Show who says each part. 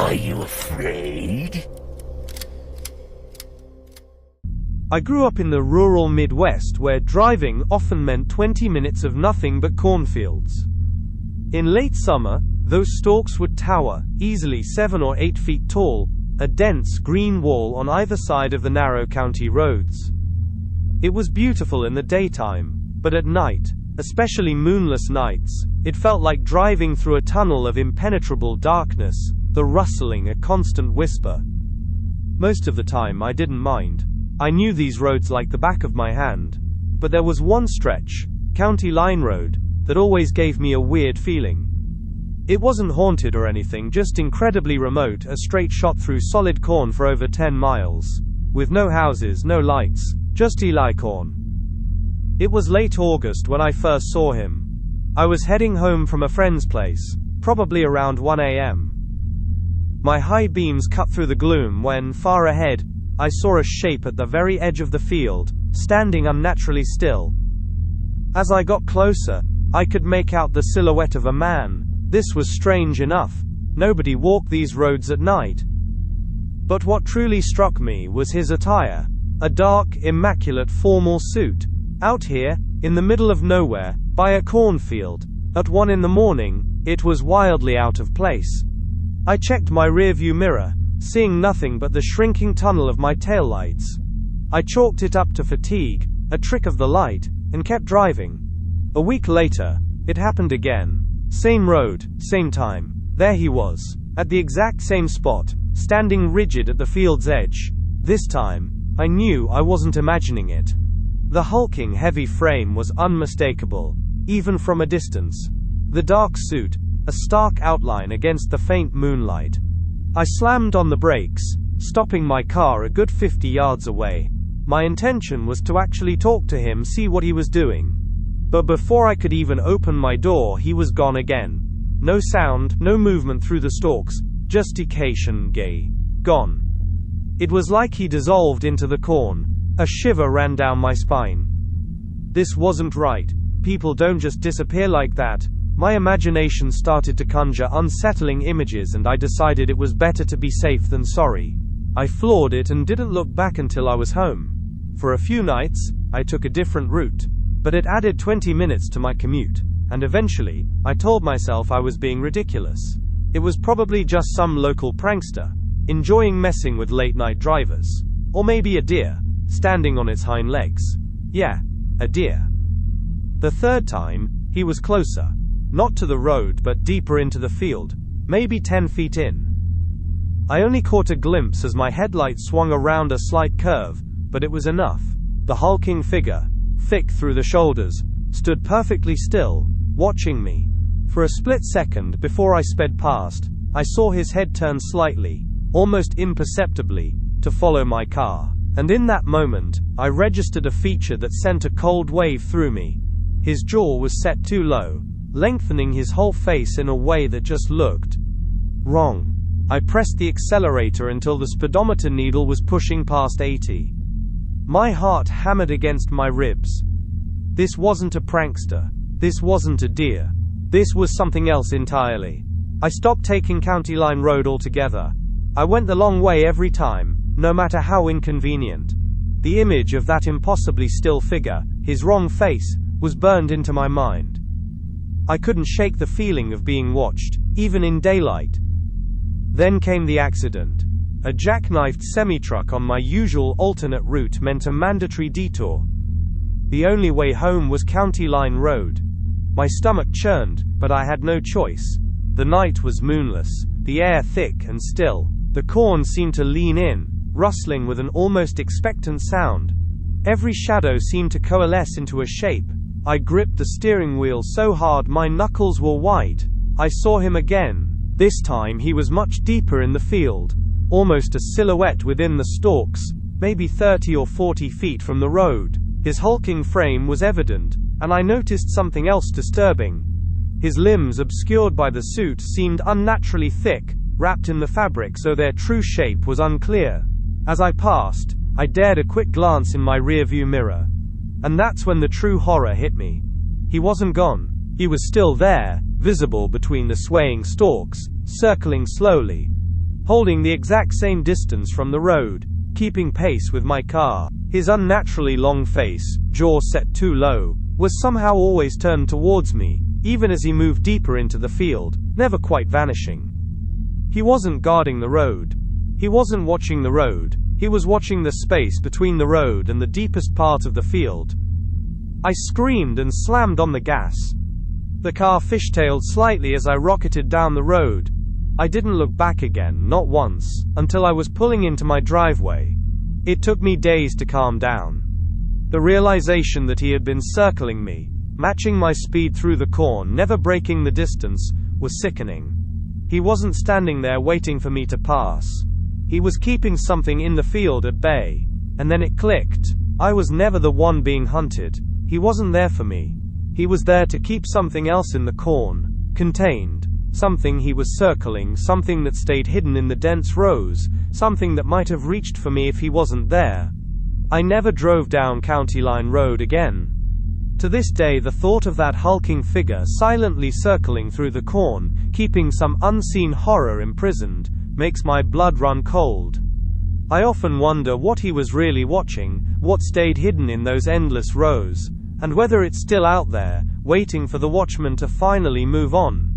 Speaker 1: Are you afraid?
Speaker 2: I grew up in the rural Midwest where driving often meant 20 minutes of nothing but cornfields. In late summer, those stalks would tower, easily 7 or 8 feet tall, a dense green wall on either side of the narrow county roads. It was beautiful in the daytime, but at night, especially moonless nights, it felt like driving through a tunnel of impenetrable darkness, the rustling a constant whisper. Most of the time I didn't mind. I knew these roads like the back of my hand. But there was one stretch, County Line Road, that always gave me a weird feeling. It wasn't haunted or anything, just incredibly remote, a straight shot through solid corn for over 10 miles. With no houses, no lights, just Eli corn. It was late August when I first saw him. I was heading home from a friend's place, probably around 1 a.m. My high beams cut through the gloom when, far ahead, I saw a shape at the very edge of the field, standing unnaturally still. As I got closer, I could make out the silhouette of a man. This was strange enough. Nobody walked these roads at night. But what truly struck me was his attire. A dark, immaculate formal suit. Out here, in the middle of nowhere, by a cornfield, at 1 in the morning, it was wildly out of place. I checked my rearview mirror, seeing nothing but the shrinking tunnel of my taillights. I chalked it up to fatigue, a trick of the light, and kept driving. A week later, it happened again. Same road, same time. There he was, at the exact same spot, standing rigid at the field's edge. This time, I knew I wasn't imagining it. The hulking heavy frame was unmistakable, even from a distance. The dark suit, a stark outline against the faint moonlight. I slammed on the brakes, stopping my car a good 50 yards away. My intention was to actually talk to him, see what he was doing. But before I could even open my door, he was gone again. No sound, no movement through the stalks, just decation gay. Gone. It was like he dissolved into the corn. A shiver ran down my spine. This wasn't right. People don't just disappear like that. My imagination started to conjure unsettling images, and I decided it was better to be safe than sorry. I floored it and didn't look back until I was home. For a few nights, I took a different route, but it added 20 minutes to my commute, and eventually, I told myself I was being ridiculous. It was probably just some local prankster, enjoying messing with late-night drivers. Or maybe a deer, standing on its hind legs. Yeah, a deer. The third time, he was closer. Not to the road but deeper into the field, maybe 10 feet in. I only caught a glimpse as my headlight swung around a slight curve, but it was enough. The hulking figure, thick through the shoulders, stood perfectly still, watching me. For a split second before I sped past, I saw his head turn slightly, almost imperceptibly, to follow my car. And in that moment, I registered a feature that sent a cold wave through me. His jaw was set too low, lengthening his whole face in a way that just looked wrong. I pressed the accelerator until the speedometer needle was pushing past 80. My heart hammered against my ribs. This wasn't a prankster. This wasn't a deer. This was something else entirely. I stopped taking County Line Road altogether. I went the long way every time, no matter how inconvenient. The image of that impossibly still figure, his wrong face, was burned into my mind. I couldn't shake the feeling of being watched, even in daylight. Then came the accident. A jackknifed semi-truck on my usual alternate route meant a mandatory detour. The only way home was County Line Road. My stomach churned, but I had no choice. The night was moonless, the air thick and still. The corn seemed to lean in, rustling with an almost expectant sound. Every shadow seemed to coalesce into a shape. I gripped the steering wheel so hard my knuckles were white. I saw him again. This time he was much deeper in the field, almost a silhouette within the stalks, maybe 30 or 40 feet from the road. His hulking frame was evident, and I noticed something else disturbing. His limbs, obscured by the suit, seemed unnaturally thick, wrapped in the fabric so their true shape was unclear. As I passed, I dared a quick glance in my rearview mirror. And that's when the true horror hit me. He wasn't gone. He was still there, visible between the swaying stalks, circling slowly. holding the exact same distance from the road, keeping pace with my car. His unnaturally long face, jaw set too low, was somehow always turned towards me, even as he moved deeper into the field, never quite vanishing. He wasn't guarding the road. He wasn't watching the road. He was watching the space between the road and the deepest part of the field. I screamed and slammed on the gas. The car fishtailed slightly as I rocketed down the road. I didn't look back again, not once, until I was pulling into my driveway. It took me days to calm down. The realization that he had been circling me, matching my speed through the corn, never breaking the distance, was sickening. He wasn't standing there waiting for me to pass. He was keeping something in the field at bay. And then it clicked. I was never the one being hunted. He wasn't there for me. He was there to keep something else in the corn, contained. Something he was circling, something that stayed hidden in the dense rows, something that might have reached for me if he wasn't there. I never drove down County Line Road again. To this day, the thought of that hulking figure silently circling through the corn, keeping some unseen horror imprisoned, makes my blood run cold. I often wonder what he was really watching, what stayed hidden in those endless rows, and whether it's still out there, waiting for the watchman to finally move on.